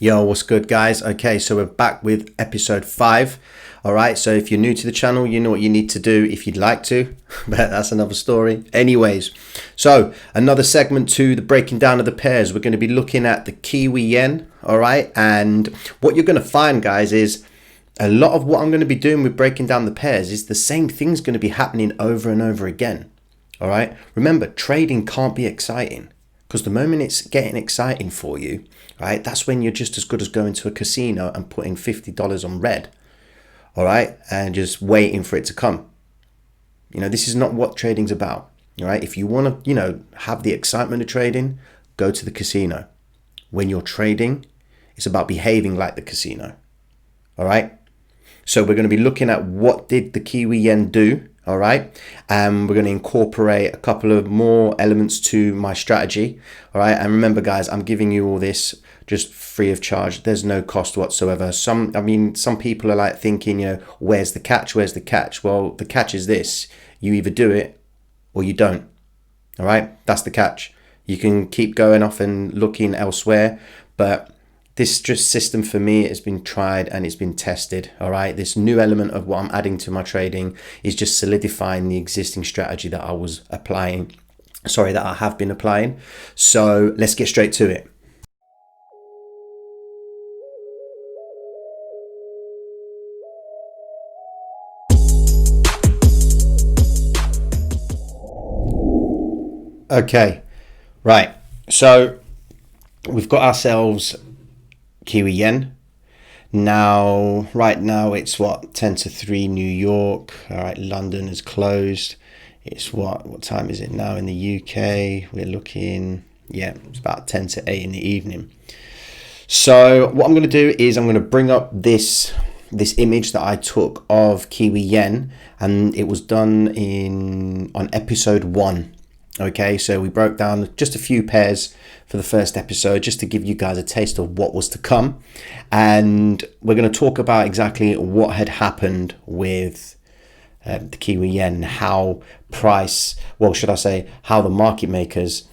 Yo, what's good, guys? Okay, so we're back with episode 5. All right, so if you're new to the channel, you know what you need to do if you'd like to, but that's another story. Anyways, so another segment to the breaking down of the pairs. We're going to be looking at the Kiwi yen, all right? And what you're going to find, guys, is a lot of what I'm going to be doing with breaking down the pairs is the same thing's going to be happening over and over again, all right? Remember, trading can't be exciting. Because the moment it's getting exciting for you, right, that's when you're just as good as going to a casino and putting $50 on red, all right, and just waiting for it to come. You know, this is not what trading's about, all right? If you want to, have the excitement of trading, go to the casino. When you're trading, it's about behaving like the casino, all right? So we're going to be looking at what did the Kiwi yen do, all right? And we're going to incorporate a couple of more elements to my strategy, all right? And remember, guys, I'm giving you all this just free of charge. There's no cost whatsoever. Some people are like thinking, where's the catch? Where's the catch? Well, the catch is this. You either do it or you don't, all right? That's the catch. You can keep going off and looking elsewhere, but this just system for me has been tried and it's been tested, all right? This new element of what I'm adding to my trading is just solidifying the existing strategy that I have been applying. So let's get straight to it. Okay, right. So we've got ourselves Kiwi yen. Now, right now it's 10 to 3 New York. All right, London is closed. It's what time is it now in the UK? We're looking, it's about 10 to 8 in the evening. So what I'm going to do is I'm going to bring up this image that I took of Kiwi yen, and it was done on episode 1. Okay, so we broke down just a few pairs for the first episode just to give you guys a taste of what was to come. And we're going to talk about exactly what had happened with the Kiwi yen, how the market makers,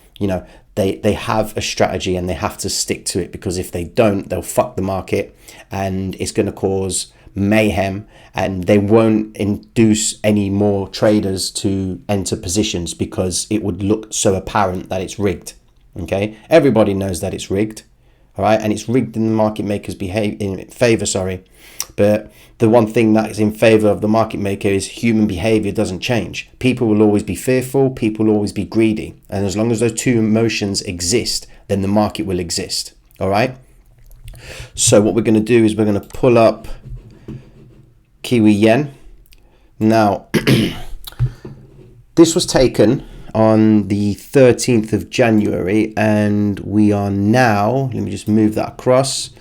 they have a strategy and they have to stick to it, because if they don't, they'll fuck the market and it's going to cause mayhem, and they won't induce any more traders to enter positions because it would look so apparent that it's rigged. Okay, everybody knows that it's rigged, all right, and it's rigged in the market makers favor. But the one thing that is in favor of the market maker is human behavior doesn't change. People will always be fearful, people will always be greedy, and as long as those two emotions exist, then the market will exist. All right, so what we're going to do is we're going to pull up Kiwi yen. Now, this was taken on the 13th of January, and we are now, let me just move that across,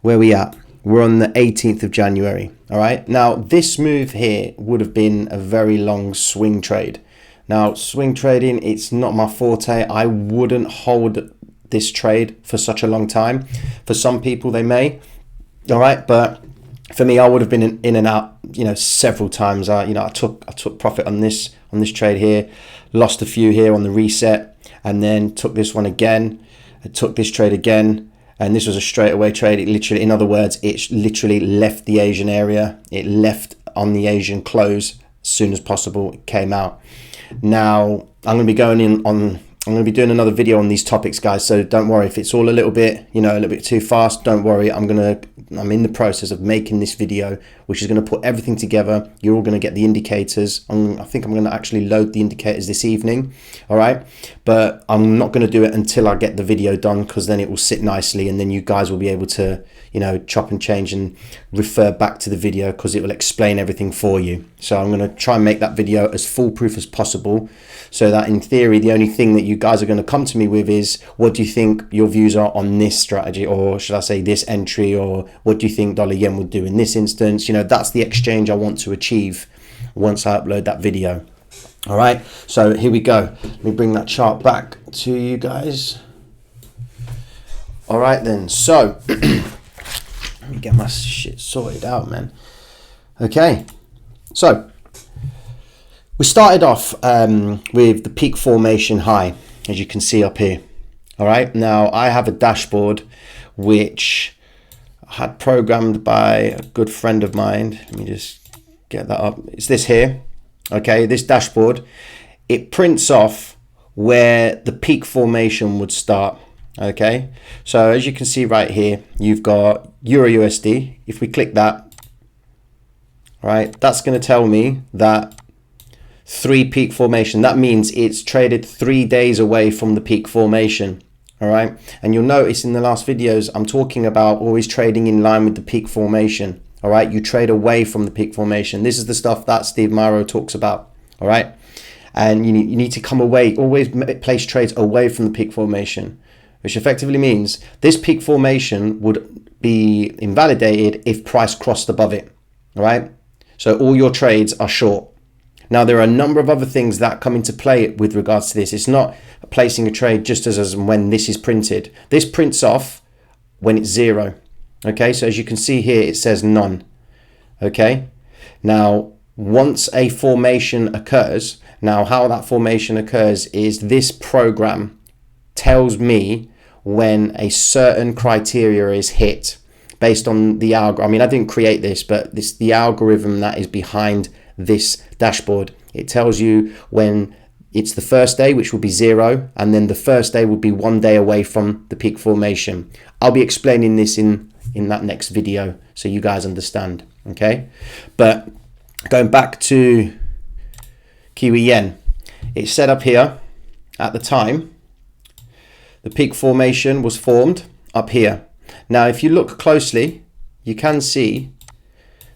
where we at? We're on the 18th of January, all right? Now, this move here would have been a very long swing trade. Now, swing trading, it's not my forte. I wouldn't hold this trade for such a long time. For some people, they may, all right? But for me, I would have been in and out, several times. I took profit on this trade here, lost a few here on the reset, and then took this one again. I took this trade again, and this was a straightaway trade. In other words, it literally left the Asian area. It left on the Asian close as soon as possible. It came out. Now I'm going to be doing another video on these topics, guys, so don't worry if it's all a little bit too fast. Don't worry, I'm in the process of making this video, which is going to put everything together. You're all going to get the indicators. I think I'm going to actually load the indicators this evening, all right? But I'm not going to do it until I get the video done, because then it will sit nicely, and then you guys will be able to, chop and change and refer back to the video, because it will explain everything for you. So I'm going to try and make that video as foolproof as possible, so that in theory, the only thing that you guys are going to come to me with is, what do you think your views are on this strategy, or should I say this entry, or what do you think dollar yen would do in this instance? That's the exchange I want to achieve once I upload that video. All right, so here we go. Let me bring that chart back to you guys. All right then, so let me get my shit sorted out, man. Okay, so we started off with the peak formation high, as you can see up here. All right, now I have a dashboard which had programmed by a good friend of mine. Let me just get that up. It's this here. Okay, this dashboard. It prints off where the peak formation would start. Okay, so as you can see right here, you've got Euro USD. If we click that, right, that's going to tell me that 3 peak formation. That means it's traded 3 days away from the peak formation. All right, and you'll notice in the last videos I'm talking about always trading in line with the peak formation. All right, you trade away from the peak formation. This is the stuff that Steve Morrow talks about. All right, and you need to come away, always place trades away from the peak formation, which effectively means this peak formation would be invalidated if price crossed above it. All right, so all your trades are short. Now, there are a number of other things that come into play with regards to this. It's not placing a trade just as when this is printed. This prints off when it's 0. Okay, so as you can see here, it says none. Okay, now once a formation occurs, now how that formation occurs is this program tells me when a certain criteria is hit based on the algorithm. I mean, I didn't create this, but this the algorithm that is behind this dashboard. It tells you when it's the first day, which will be 0, and then the first day would be 1 day away from the peak formation. I'll be explaining this in that next video so you guys understand. Okay, but going back to Kiwi Yen, it's set up here. At the time, the peak formation was formed up here. Now, if you look closely, you can see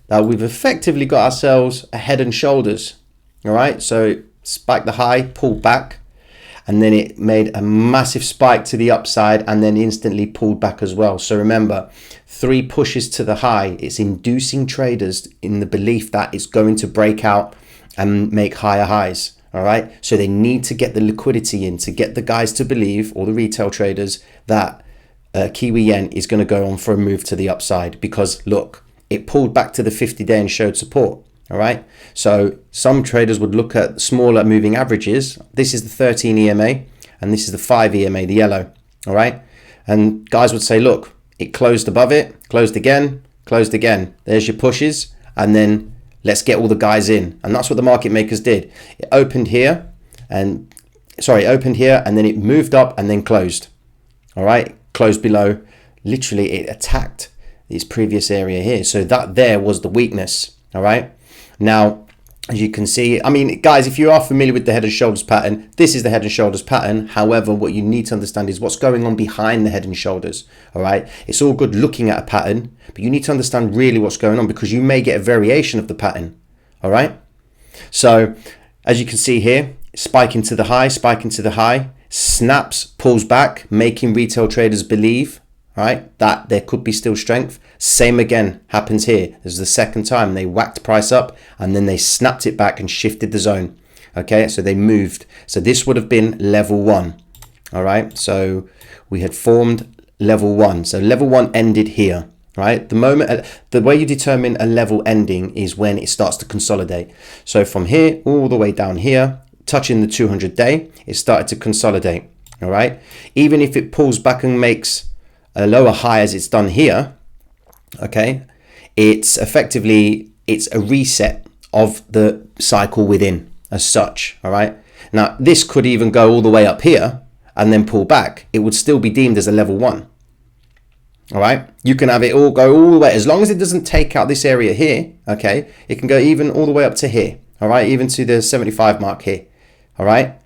that we've effectively got ourselves a head and shoulders. All right, so spiked the high, pulled back, and then it made a massive spike to the upside and then instantly pulled back as well. So remember, 3 pushes to the high. It's inducing traders in the belief that it's going to break out and make higher highs. All right, so they need to get the liquidity in to get the guys to believe, or the retail traders, that Kiwi Yen is going to go on for a move to the upside, because look, it pulled back to the 50-day and showed support. All right, so some traders would look at smaller moving averages. This is the 13 EMA and this is the 5 EMA, the yellow. All right, and guys would say, look, it closed above it, closed again, closed again. There's your pushes, and then let's get all the guys in. And that's what the market makers did. It opened here and then it moved up and then closed. All right, closed below. Literally, it attacked this previous area here. So that there was the weakness. All right, now as you can see, I mean, guys, if you are familiar with the head and shoulders pattern, this is the head and shoulders pattern. However, what you need to understand is what's going on behind the head and shoulders. All right, it's all good looking at a pattern, but you need to understand really what's going on, because you may get a variation of the pattern. All right, so as you can see here, spike into the high, snaps, pulls back, making retail traders believe, right, that there could be still strength. Same again happens here. This is the second time they whacked price up and then they snapped it back and shifted the zone. Okay, so they moved. So this would have been level 1. All right, so we had formed level 1. So level 1 ended here, right? The way you determine a level ending is when it starts to consolidate. So from here all the way down here, touching the 200-day, it started to consolidate. All right, even if it pulls back and makes a lower high as it's done here, okay, it's a reset of the cycle within as such. All right, now this could even go all the way up here and then pull back. It would still be deemed as a level 1. All right, you can have it all go all the way, as long as it doesn't take out this area here. Okay, it can go even all the way up to here. All right, even to the 75 mark here. All right,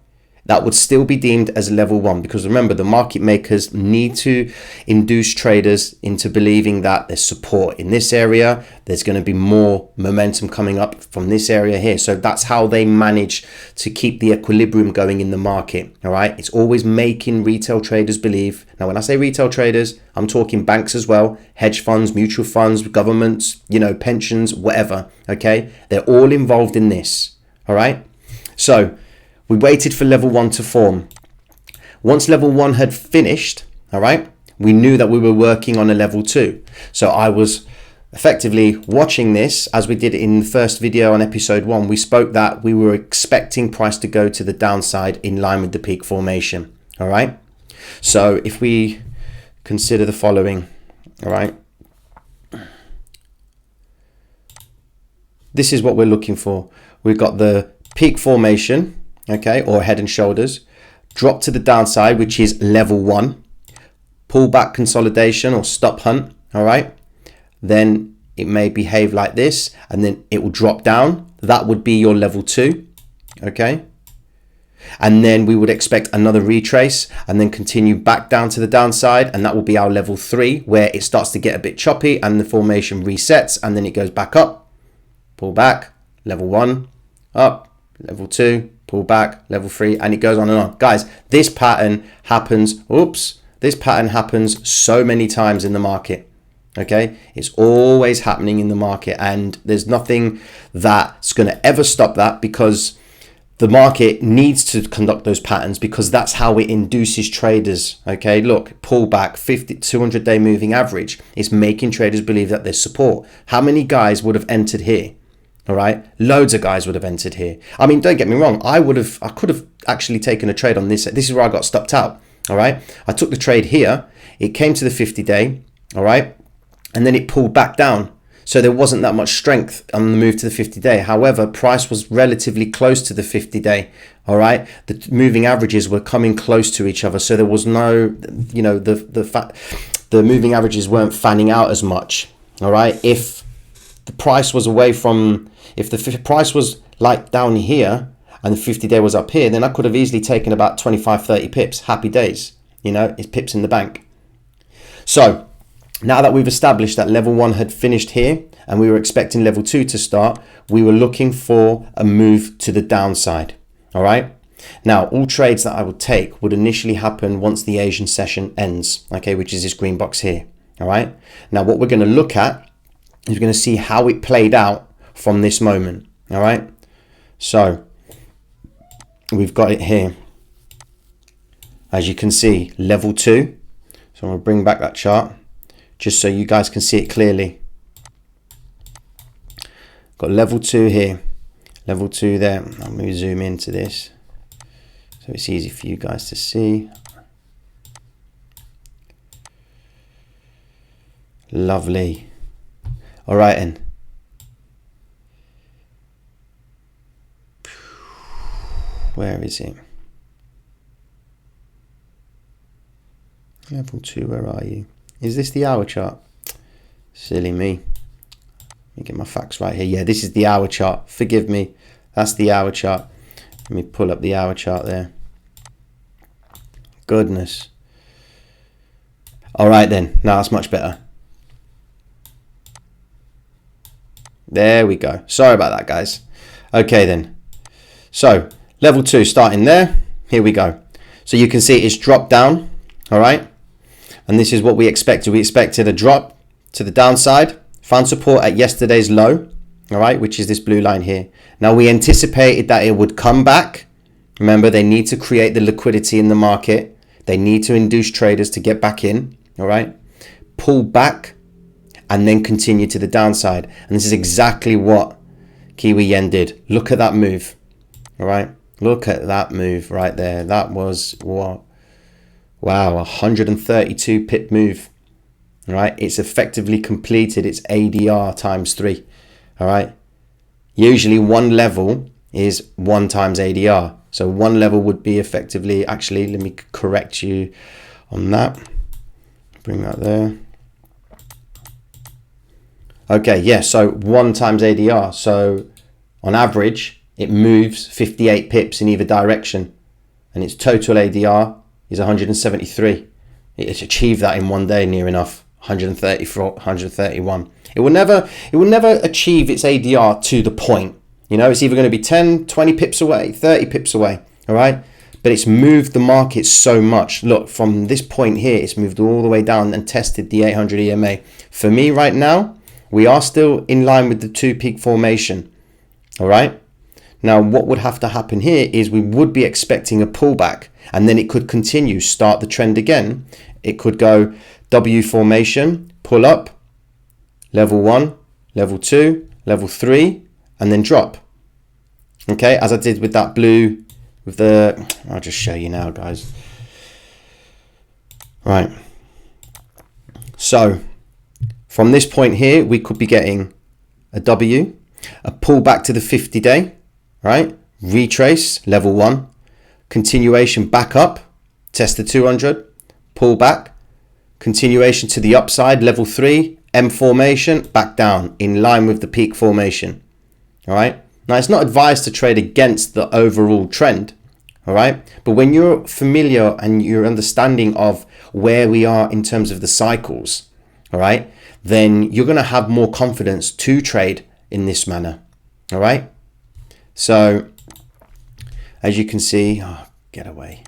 that would still be deemed as level 1, because remember, the market makers need to induce traders into believing that there's support in this area, there's going to be more momentum coming up from this area here. So that's how they manage to keep the equilibrium going in the market. All right, it's always making retail traders believe. Now, when I say retail traders, I'm talking banks as well, hedge funds, mutual funds, governments, pensions, whatever. Okay, they're all involved in this. All right, so we waited for level 1 to form. Once level 1 had finished, all right, we knew that we were working on a level 2. So I was effectively watching this, as we did in the first video on episode 1. We spoke that we were expecting price to go to the downside in line with the peak formation. All right, so if we consider the following, all right, this is what we're looking for. We've got the peak formation, okay, or head and shoulders, drop to the downside, which is level 1, pullback consolidation or stop hunt, all right? Then it may behave like this, and then it will drop down. That would be your level 2, okay? And then we would expect another retrace and then continue back down to the downside, and that will be our level 3, where it starts to get a bit choppy and the formation resets, and then it goes back up, pull back, level 1, up, level 2, pull back, level 3, and it goes on and on. Guys, this pattern happens, this pattern happens so many times in the market. Okay, it's always happening in the market, and there's nothing that's going to ever stop that, because the market needs to conduct those patterns, because that's how it induces traders. Okay, look, pullback, 200-day moving average. It's making traders believe that there's support. How many guys would have entered here? All right, loads of guys would have entered here. I mean, don't get me wrong, I could have actually taken a trade on this. This is where I got stopped out. All right, I took the trade here. It came to the 50-day. All right. And then it pulled back down. So there wasn't that much strength on the move to the 50-day. However, price was relatively close to the 50-day. All right. The moving averages were coming close to each other. So there was no, you know, the moving averages weren't fanning out as much. All right. If the price was away from, if the price was like down here and the 50-day was up here, then I could have easily taken about 25, 30 pips. Happy days. You know, it's pips in the bank. So now that we've established that level 1 had finished here and we were expecting level 2 to start, we were looking for a move to the downside. All right. Now, all trades that I would take would initially happen once the Asian session ends, okay, which is this green box here. All right. Now, what we're going to look at is we're going to see how it played out from this moment. All right. So we've got it here. As you can see, level 2. So I'm going to bring back that chart, just so you guys can see it clearly. Got level 2 here, level 2 there. Let me zoom into this so it's easy for you guys to see. Lovely. All right, and where is it? Level 2, where are you? Is this the hour chart? Silly me. Let me get my facts right here. Yeah, this is the hour chart. Forgive me. That's the hour chart. Let me pull up the hour chart there. Goodness. All right then. Now that's much better. There we go. Sorry about that, guys. Okay then. So level 2 starting there. Here we go. So you can see it's dropped down. All right. And this is what we expected. We expected a drop to the downside, found support at yesterday's low, all right, which is this blue line here. Now we anticipated that it would come back. Remember, they need to create the liquidity in the market. They need to induce traders to get back in, all right, pull back and then continue to the downside. And this is exactly what Kiwi Yen did. Look at that move, all right. Look at that move right there. That was what? Wow, 132 pip move. All right, it's effectively completed its ADR times 3. All right, usually one level is 1 times ADR. So one level would be effectively, actually, let me correct you on that. Bring that there. Okay, yeah, so 1 times ADR. So on average, it moves 58 pips in either direction, and its total ADR is 173. It's achieved that in one day, near enough. 134, 131. It will never achieve its ADR to the point. You know, it's either going to be 10, 20 pips away, 30 pips away. All right. But it's moved the market so much. Look, from this point here, it's moved all the way down and tested the 800 EMA. For me right now, we are still in line with the 2 peak formation. All right. Now, what would have to happen here is we would be expecting a pullback, and then it could continue, start the trend again. It could go W formation, pull up, level 1, level 2, level 3, and then drop. Okay, as I did with that blue, with the, I'll just show you now, guys. Right. So from this point here, we could be getting a W. A pullback to the 50-day, right? Retrace, level 1. Continuation back up, test the 200, pull back. Continuation to the upside, level 3, M formation, back down, in line with the peak formation. All right. Now, it's not advised to trade against the overall trend. All right. But when you're familiar and you're understanding of where we are in terms of the cycles, all right, then you're going to have more confidence to trade in this manner. All right. So as you can see, get away.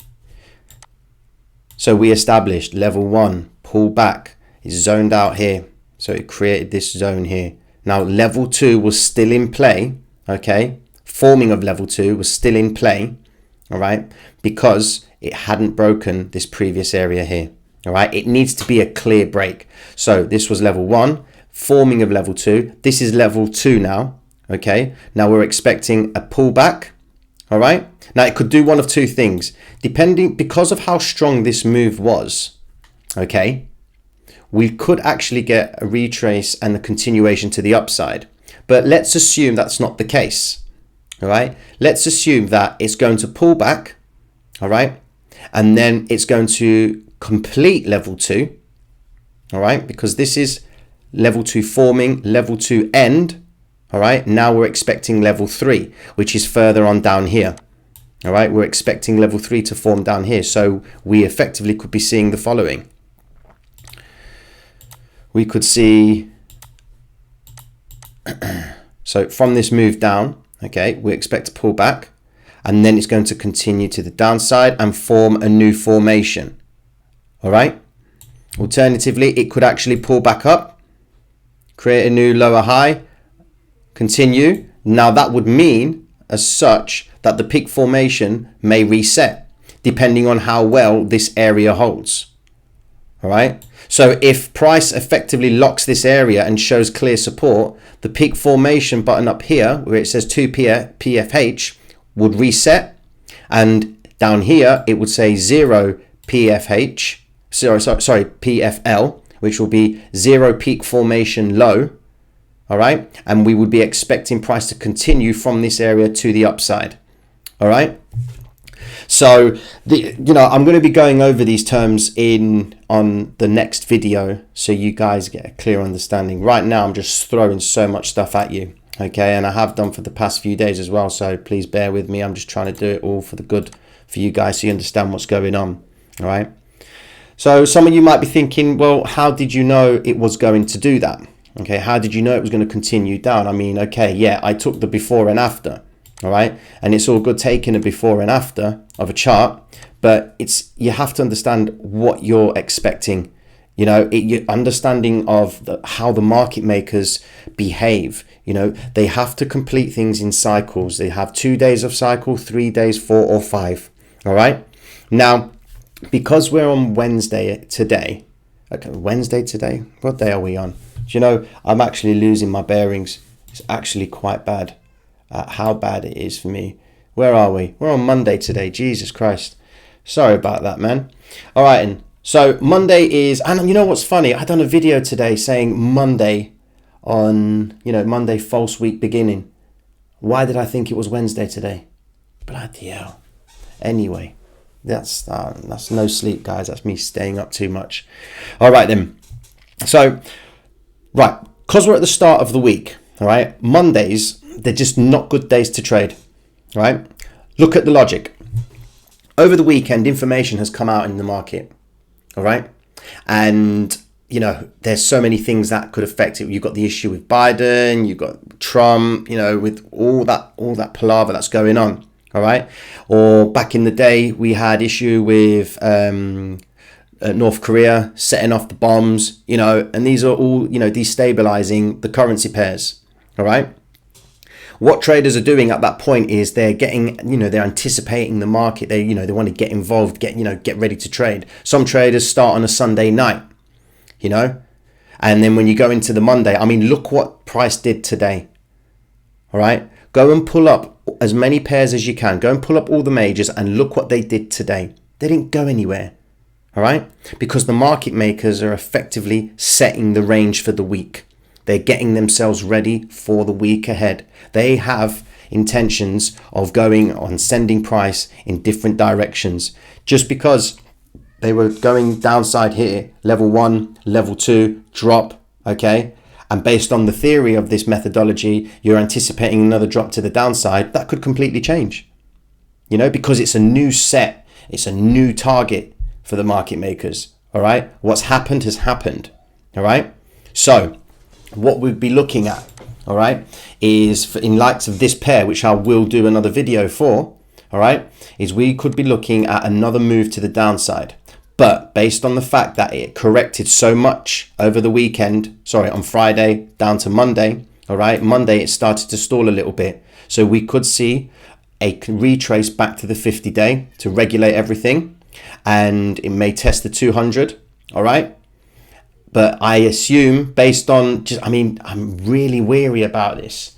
So we established level 1, pull back, is zoned out here. So it created this zone here. Now level 2 was still in play. Okay. Forming of level 2 was still in play. All right. Because it hadn't broken this previous area here. All right. It needs to be a clear break. So this was level 1, forming of level 2. This is level 2 now. Okay. Now we're expecting a pullback. All right. Now it could do one of two things, depending, because of how strong this move was. Okay. We could actually get a retrace and a continuation to the upside. But let's assume that's not the case. All right. Let's assume that it's going to pull back. All right. And then it's going to complete level 2. All right. Because this is level 2 forming, level 2 end. All right. Now we're expecting level 3, which is further on down here. All right. We're expecting level 3 to form down here. So we effectively could be seeing the following. We could see, so from this move down, okay, we expect to pull back, and then it's going to continue to the downside and form a new formation. All right. Alternatively, it could actually pull back up, create a new lower high, continue. Now that would mean as such that the peak formation may reset depending on how well this area holds. All right. So if price effectively locks this area and shows clear support, the peak formation button up here where it says 2 PFH would reset, and down here it would say 0 PFH, sorry, PFL, which will be 0 peak formation low. All right. And we would be expecting price to continue from this area to the upside. All right. So, I'm going to be going over these terms on the next video so you guys get a clear understanding. Right now, I'm just throwing so much stuff at you. Okay. And I have done for the past few days as well. So please bear with me. I'm just trying to do it all for the good for you guys so you understand what's going on. All right. So some of you might be thinking, well, how did you know it was going to do that? Okay. How did you know it was going to continue down? I mean, okay, yeah, I took the before and after. All right. And it's all good taking a before and after of a chart, but you have to understand what you're expecting. Your understanding of how the market makers behave. They have to complete things in cycles. They have 2 days of cycle, 3 days, 4 or 5. All right. Now, because we're on Wednesday today, okay, Wednesday today, what day are we on? I'm actually losing my bearings. It's actually quite bad. How bad it is for me. Where are we? We're on Monday today. Jesus Christ. Sorry about that, man. All right. And so Monday is, and you know what's funny? I done a video today saying Monday on, Monday false week beginning. Why did I think it was Wednesday today? Bloody hell. Anyway, that's no sleep, guys. That's me staying up too much. All right then. So, right. Because we're at the start of the week. All right. Mondays, they're just not good days to trade, right? Look at the logic. Over the weekend, information has come out in the market, all right? And, there's so many things that could affect it. You've got the issue with Biden, you've got Trump, with all that palaver that's going on, all right? Or back in the day, we had issue with North Korea setting off the bombs, and these are all, destabilizing the currency pairs, all right? What traders are doing at that point is they're getting, they're anticipating the market. They want to get involved, get ready to trade. Some traders start on a Sunday night, and then when you go into the Monday, I mean, look what price did today. All right. Go and pull up as many pairs as you can. Go and pull up all the majors and look what they did today. They didn't go anywhere. All right. Because the market makers are effectively setting the range for the week. They're getting themselves ready for the week ahead. They have intentions of going on sending price in different directions. Just because they were going downside here, level 1, level 2, drop, okay? And based on the theory of this methodology, you're anticipating another drop to the downside. That could completely change, you know, because it's a new set. It's a new target for the market makers, all right? What's happened has happened, all right? So what we'd be looking at, all right, is in likes of this pair, which I will do another video for, all right, is we could be looking at another move to the downside. But based on the fact that it corrected so much over the weekend, on Friday down to Monday, all right, Monday it started to stall a little bit. So we could see a retrace back to the 50-day to regulate everything, and it may test the 200, all right? But I assume based on I'm really weary about this.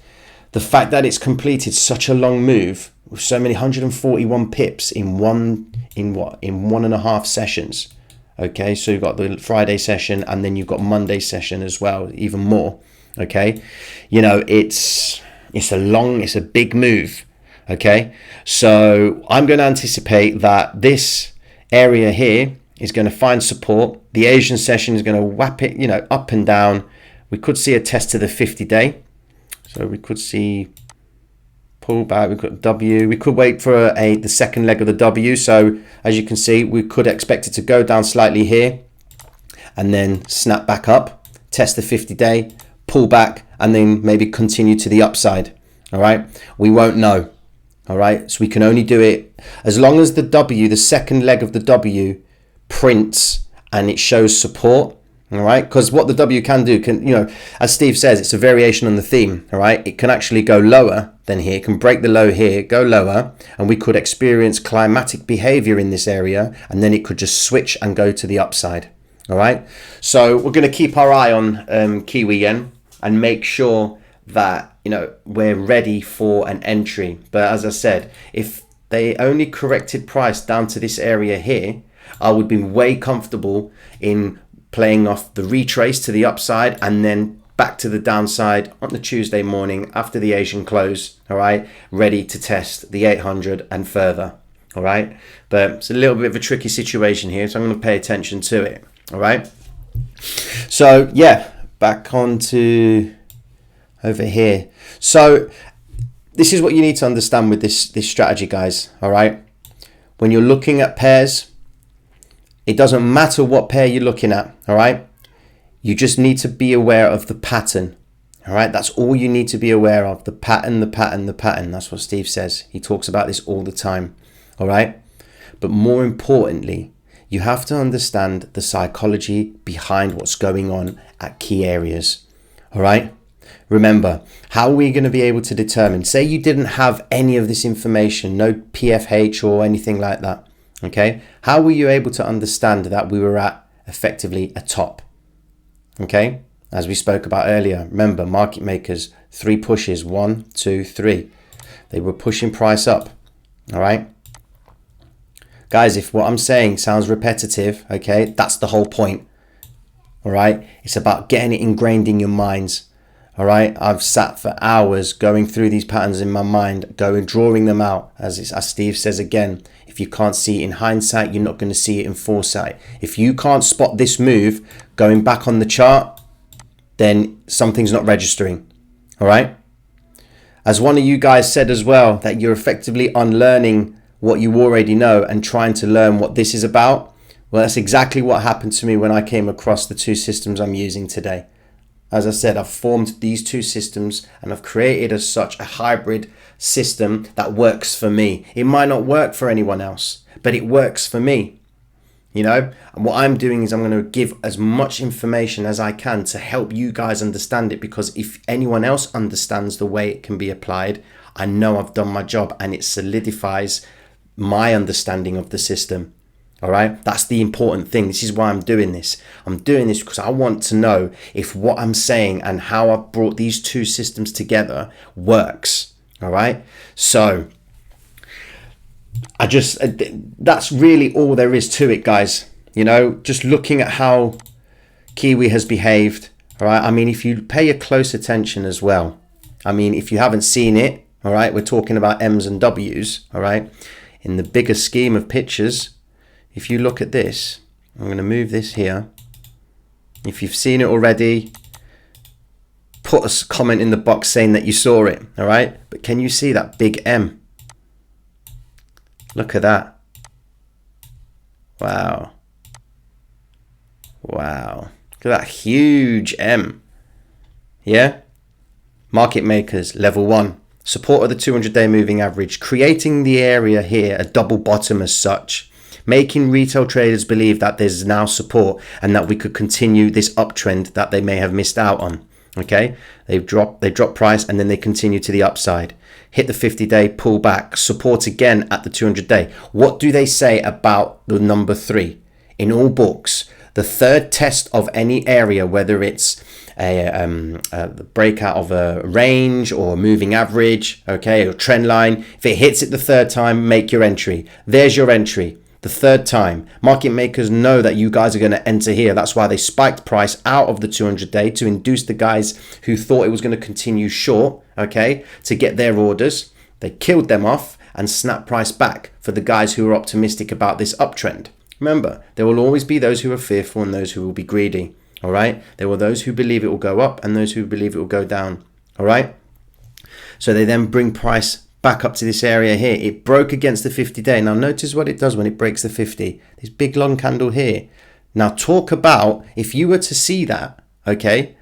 The fact that it's completed such a long move with so many 141 pips in 1.5 sessions. Okay, so you've got the Friday session and then you've got Monday session as well, even more. Okay, you know, it's a big move. Okay, so I'm going to anticipate that this area here is going to find support. The Asian session is going to whap it, you know, up and down. We could see a test to the 50-day. So we could see pull back. We've got W. We could wait for the second leg of the W. So as you can see, we could expect it to go down slightly here and then snap back up, test the 50-day, pull back, and then maybe continue to the upside. All right. We won't know. All right. So we can only do it as long as the W, the second leg of the W, prints and it shows support. All right, because what the W can do can, you know, as Steve says, it's a variation on the theme. All right, it can actually go lower than here, it can break the low here, go lower, and we could experience climatic behavior in this area, and then it could just switch and go to the upside. All right, so we're going to keep our eye on Kiwi yen and make sure that, you know, we're ready for an entry. But as I said, if they only corrected price down to this area here, I would be way comfortable in playing off the retrace to the upside and then back to the downside on the Tuesday morning after the Asian close, all right, ready to test the 800 and further, all right? But it's a little bit of a tricky situation here, so I'm going to pay attention to it, all right? So, yeah, back on to over here. So this is what you need to understand with this strategy, guys, all right? When you're looking at pairs, it doesn't matter what pair you're looking at, all right? You just need to be aware of the pattern, all right? That's all you need to be aware of, the pattern, the pattern, the pattern. That's what Steve says. He talks about this all the time, all right? But more importantly, you have to understand the psychology behind what's going on at key areas, all right? Remember, how are we going to be able to determine, say you didn't have any of this information, no PFH or anything like that, okay, how were you able to understand that we were at effectively a top? Okay, as we spoke about earlier, remember, market makers, 3 pushes, 1, 2, 3. They were pushing price up. All right, guys, if what I'm saying sounds repetitive, okay, that's the whole point. All right, it's about getting it ingrained in your minds. All right, I've sat for hours going through these patterns in my mind, drawing them out. As Steve says again, if you can't see it in hindsight, you're not going to see it in foresight. If you can't spot this move going back on the chart, then something's not registering. All right. As one of you guys said as well, that you're effectively unlearning what you already know and trying to learn what this is about. Well, that's exactly what happened to me when I came across the 2 systems I'm using today. As I said, I've formed these 2 systems and I've created as such a hybrid system that works for me. It might not work for anyone else, but it works for me. You know, and what I'm doing is I'm going to give as much information as I can to help you guys understand it, because if anyone else understands the way it can be applied, I know I've done my job and it solidifies my understanding of the system. All right, that's the important thing. This is why I'm doing this. I'm doing this because I want to know if what I'm saying and how I've brought these 2 systems together works. All right, so that's really all there is to it, guys. You know, just looking at how Kiwi has behaved, All right. I mean, if you pay a close attention as well, I mean, if you haven't seen it, all right, we're talking about M's and W's, all right. In the bigger scheme of pictures, if you look at this, I'm going to move this here. If you've seen it already, put a comment in the box saying that you saw it, all right. But can you see that big M? Look at that. Wow. Wow. Look at that huge M. Yeah? Market makers, level 1. Support of the 200-day moving average. Creating the area here, a double bottom as such. Making retail traders believe that there's now support and that we could continue this uptrend that they may have missed out on. Okay? They drop price and then they continue to the upside. Hit the 50-day, pull back. Support again at the 200-day. What do they say about the number 3? In all books, the third test of any area, whether it's the breakout of a range or a moving average, okay, or trend line, if it hits it the third time, make your entry. There's your entry. The third time. Market makers know that you guys are going to enter here. That's why they spiked price out of the 200-day to induce the guys who thought it was going to continue short, okay, to get their orders. They killed them off and snapped price back for the guys who are optimistic about this uptrend. Remember, there will always be those who are fearful and those who will be greedy. All right. There were those who believe it will go up and those who believe it will go down. All right. So they then bring price back up to this area here. It broke against the 50-day. Now notice what it does when it breaks the 50. This big long candle here. Now talk about if you were to see that, okay,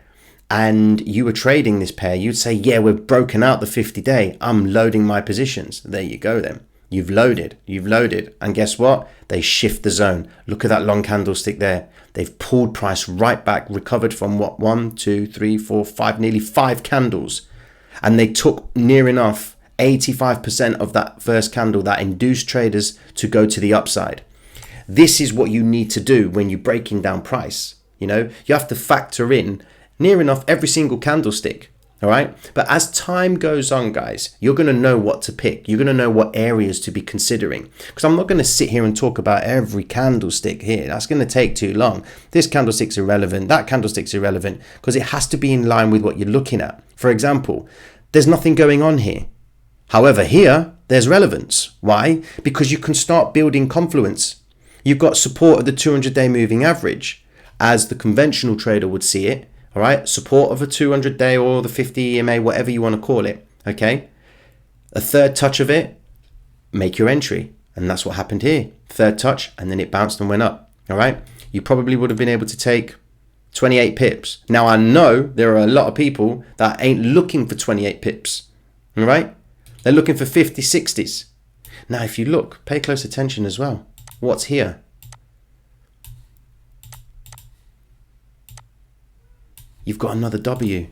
and you were trading this pair, you'd say, yeah, we've broken out the 50-day. I'm loading my positions. There you go then. You've loaded. And guess what? They shift the zone. Look at that long candlestick there. They've pulled price right back, recovered from what? 1, 2, 3, 4, 5, nearly 5 candles. And they took near enough 85% of that first candle that induced traders to go to the upside. This is what you need to do when you're breaking down price. You know, you have to factor in near enough every single candlestick. All right. But as time goes on, guys, you're going to know what to pick. You're going to know what areas to be considering, because I'm not going to sit here and talk about every candlestick here. That's going to take too long. This candlestick's irrelevant. That candlestick's irrelevant, because it has to be in line with what you're looking at. For example, there's nothing going on here. However, here there's relevance. Why? Because you can start building confluence. You've got support of the 200-day moving average, as the conventional trader would see it. All right, support of a 200-day or the 50 EMA, whatever you want to call it, okay? A third touch of it, make your entry. And that's what happened here. Third touch, and then it bounced and went up, all right? You probably would have been able to take 28 pips. Now, I know there are a lot of people that ain't looking for 28 pips, all right? They're looking for 50, 60s. Now, if you look, pay close attention as well. What's here? You've got another W.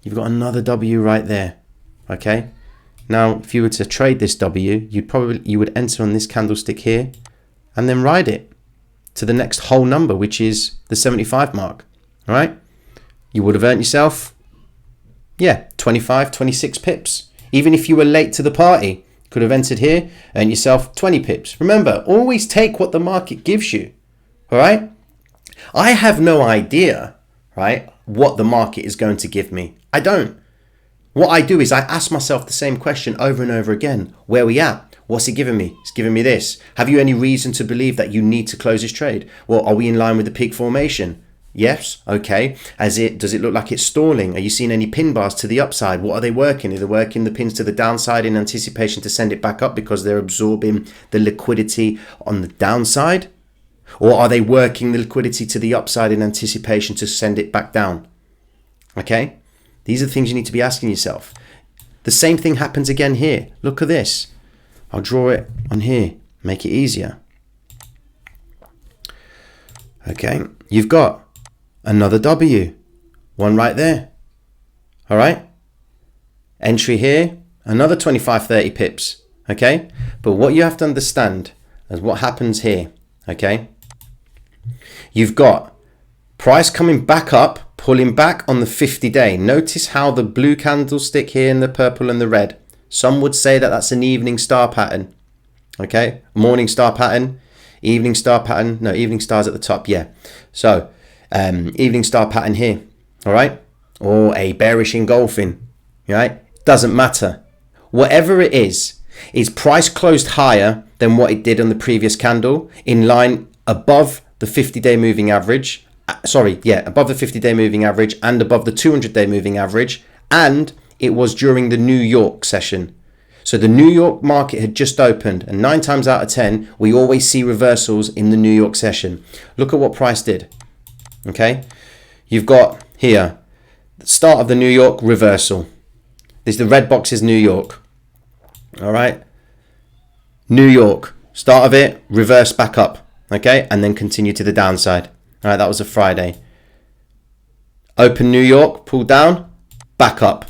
You've got another W right there. Okay. Now, if you were to trade this W, you would enter on this candlestick here and then ride it to the next whole number, which is the 75 mark. All right. You would have earned yourself, 25, 26 pips. Even if you were late to the party, could have entered here, earned yourself 20 pips. Remember, always take what the market gives you, all right? I have no idea, right, what the market is going to give me. I don't. What I do is I ask myself the same question over and over again. Where are we at? What's it giving me? It's giving me this. Have you any reason to believe that you need to close this trade? Well, are we in line with the peak formation? Yes. Okay. Does it look like it's stalling? Are you seeing any pin bars to the upside? What are they working? Are they working the pins to the downside in anticipation to send it back up because they're absorbing the liquidity on the downside? Or are they working the liquidity to the upside in anticipation to send it back down? Okay. These are the things you need to be asking yourself. The same thing happens again here. Look at this. I'll draw it on here. Make it easier. Okay. You've got another W, one right there. All right. Entry here, another 25, 30 pips. Okay. But what you have to understand is what happens here. Okay. You've got price coming back up, pulling back on the 50-day. Notice how the blue candlestick here and the purple and the red. Some would say that that's an evening star pattern. Okay. Morning star pattern. Evening star pattern. No, evening star's at the top. Yeah. So evening star pattern here. All right. Or a bearish engulfing. Right. Doesn't matter. Whatever it is price closed higher than what it did on the previous candle, in line above the 50-day moving average. Above the 50-day moving average and above the 200-day moving average. And it was during the New York session. So the New York market had just opened, and 9 times out of 10, we always see reversals in the New York session. Look at what price did. Okay. You've got here, the start of the New York reversal. The red box is New York. All right. New York, start of it, reverse back up. Okay. And then continue to the downside. All right. That was a Friday. Open New York, pull down, back up,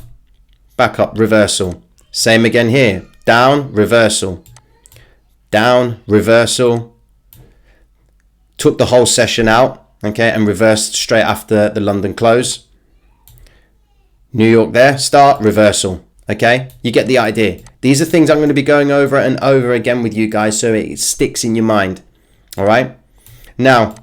reversal. Same again here. Down, reversal. Down, reversal. Took the whole session out. Okay. And reversed straight after the London close. New York there, start, reversal. Okay, you get the idea. These are things I'm going to be going over and over again with you guys so it sticks in your mind. All right. Now,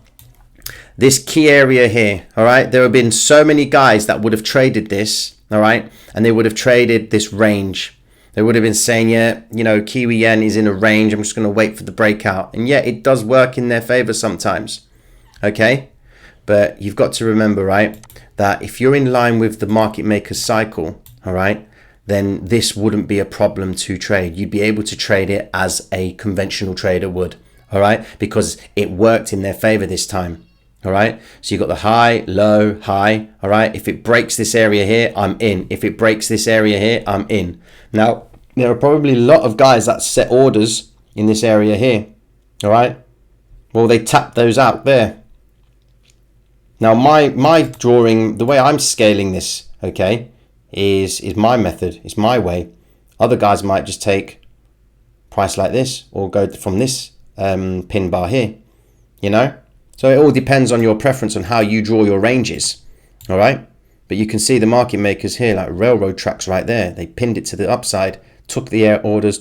this key area here, all right, there have been so many guys that would have traded this, all right, and they would have traded this range. They would have been saying, yeah, you know, Kiwi yen is in a range. I'm just going to wait for the breakout. And yeah, it does work in their favor sometimes. Okay, but you've got to remember, right, that if you're in line with the market maker's cycle, all right, then this wouldn't be a problem to trade. You'd be able to trade it as a conventional trader would, all right, because it worked in their favor this time, all right. So you've got the high, low, high, all right. If it breaks this area here, I'm in. If it breaks this area here, I'm in. Now, there are probably a lot of guys that set orders in this area here, all right. Well, they tapped those out there. Now, my drawing, the way I'm scaling this, okay, is my method. It's my way. Other guys might just take price like this or go from this pin bar here, you know. So it all depends on your preference on how you draw your ranges, all right. But you can see the market makers here like railroad tracks right there. They pinned it to the upside, took the orders.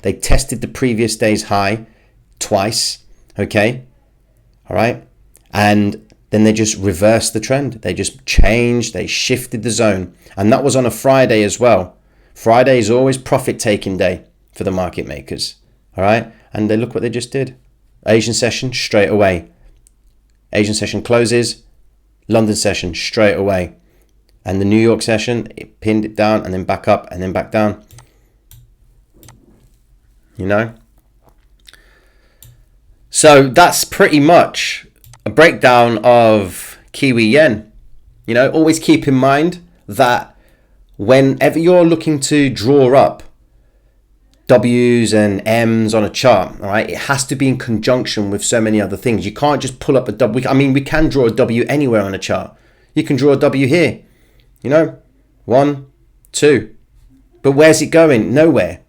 They tested the previous day's high twice, okay, all right, and then they just reversed the trend. They just changed, they shifted the zone. And that was on a Friday as well. Friday is always profit taking day for the market makers. All right. And they look what they just did. Asian session straight away. Asian session closes. London session straight away. And the New York session, it pinned it down and then back up and then back down. You know. So that's pretty much a breakdown of Kiwi yen. You know, always keep in mind that whenever you're looking to draw up W's and M's on a chart, all right, it has to be in conjunction with so many other things. You can't just pull up a W. I mean, we can draw a W anywhere on a chart. You can draw a W here, you know, 1, 2. But where's it going? Nowhere.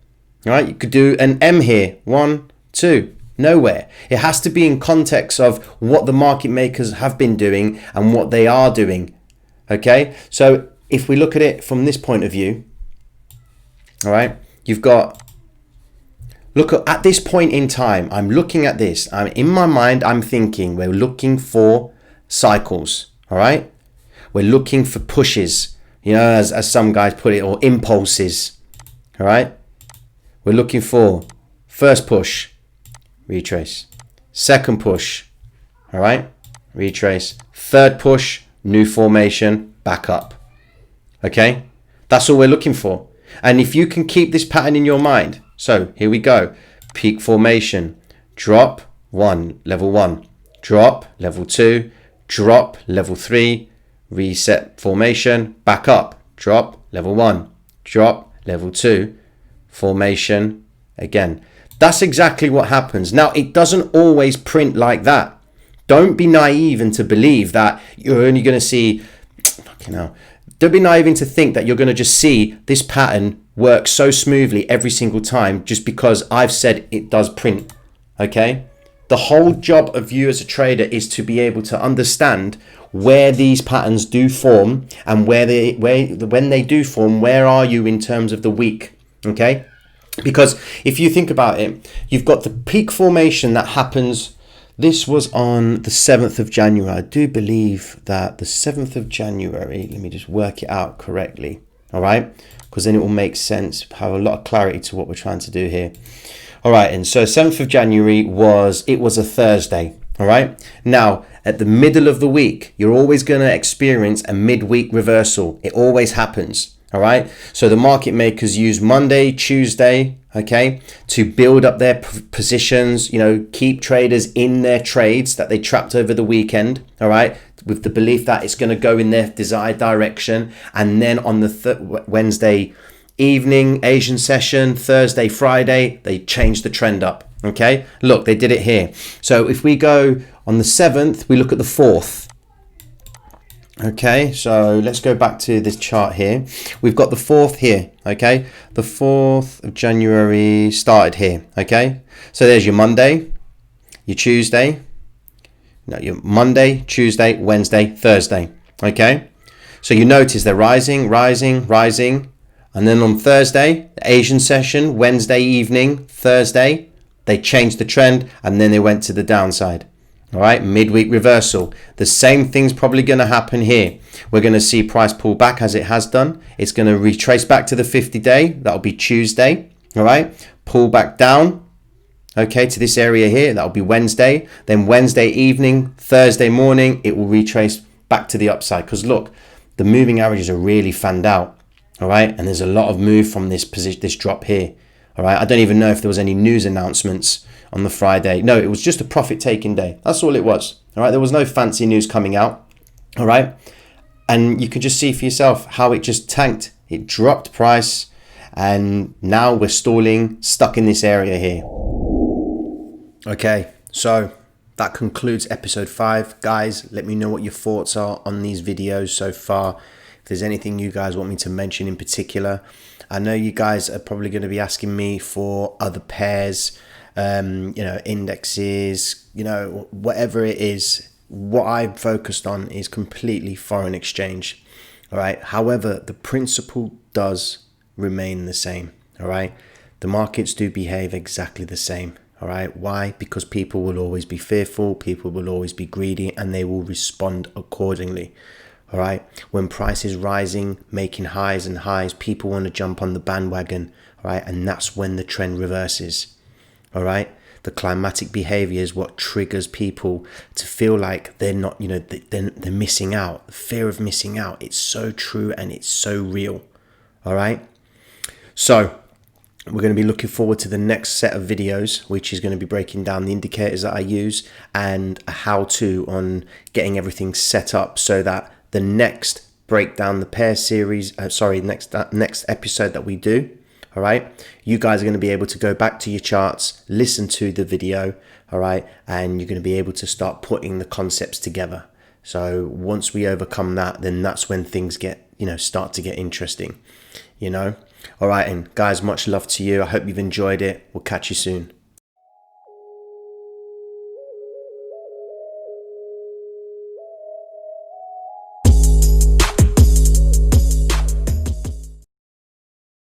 All right, you could do an M here, 1, 2. Nowhere. It has to be in context of what the market makers have been doing and what they are doing. Okay, so if we look at it from this point of view, all right, you've got, look at this point in time, I'm looking at this, I'm in my mind, I'm thinking we're looking for cycles, all right, we're looking for pushes, you know, as some guys put it, or impulses, all right, we're looking for first push, retrace, second push, all right, retrace, third push, new formation, back up. Okay, that's all we're looking for. And if you can keep this pattern in your mind, so here we go, peak formation, drop, level 1, drop, level 2, drop, level 3, reset formation, back up, drop, level 1, drop, level 2, formation again. That's exactly what happens. Now, it doesn't always print like that. Don't be naive and to believe that you're only going to see, don't be naive and to think that you're going to just see this pattern work so smoothly every single time just because I've said it does print, okay? The whole job of you as a trader is to be able to understand where these patterns do form and when they do form, where are you in terms of the week, okay? Because if you think about it, you've got the peak formation that happens. This was on the 7th of January. I do believe that the 7th of January, let me just work it out correctly. All right. Because then it will make sense, have a lot of clarity to what we're trying to do here. All right. And so 7th of January was a Thursday. All right. Now, at the middle of the week, you're always going to experience a midweek reversal. It always happens. All right. So the market makers use Monday, Tuesday, okay, to build up their positions, keep traders in their trades that they trapped over the weekend. All right. With the belief that it's going to go in their desired direction. And then on the Wednesday evening, Asian session, Thursday, Friday, they change the trend up. Okay. Look, they did it here. So if we go on the 7th, we look at the 4th. Okay, so let's go back to this chart here. We've got the 4th here, okay? The 4th of January started here, okay? So there's your Monday, your Tuesday, your Monday, Tuesday, Wednesday, Thursday, okay? So you notice they're rising, rising, rising. And then on Thursday, the Asian session, Wednesday evening, Thursday, they changed the trend and then they went to the downside. All right, midweek reversal. The same thing's probably going to happen here. We're going to see price pull back as it has done. It's going to retrace back to the 50-day. That'll be Tuesday. All right, pull back down, okay, to this area here. That'll be Wednesday. Then Wednesday evening, Thursday morning, it will retrace back to the upside. Because look, the moving averages are really fanned out. All right, and there's a lot of move from this position, this drop here. All right, I don't even know if there was any news announcements on the Friday. No, it was just a profit taking day. That's all it was. All right, there was no fancy news coming out. All right, and you can just see for yourself how it just tanked. It dropped price, and now we're stalling, stuck in this area here. Okay, so that concludes episode 5. Guys, let me know what your thoughts are on these videos so far. If there's anything you guys want me to mention in particular. I know you guys are probably going to be asking me for other pairs, indexes, whatever it is. What I'm focused on is completely foreign exchange. All right. However, the principle does remain the same. All right. The markets do behave exactly the same. All right. Why? Because people will always be fearful. People will always be greedy, and they will respond accordingly. All right. When price is rising, making highs and highs, people want to jump on the bandwagon. All right. And that's when the trend reverses. All right. The climatic behavior is what triggers people to feel like they're not, they're missing out. The fear of missing out. It's so true and it's so real. All right. So we're going to be looking forward to the next set of videos, which is going to be breaking down the indicators that I use and a how-to on getting everything set up so that the next breakdown the pair series, next episode that we do, all right, you guys are going to be able to go back to your charts, listen to the video, all right, and you're going to be able to start putting the concepts together. So once we overcome that, then that's when things get, start to get interesting, All right, and guys, much love to you. I hope you've enjoyed it. We'll catch you soon.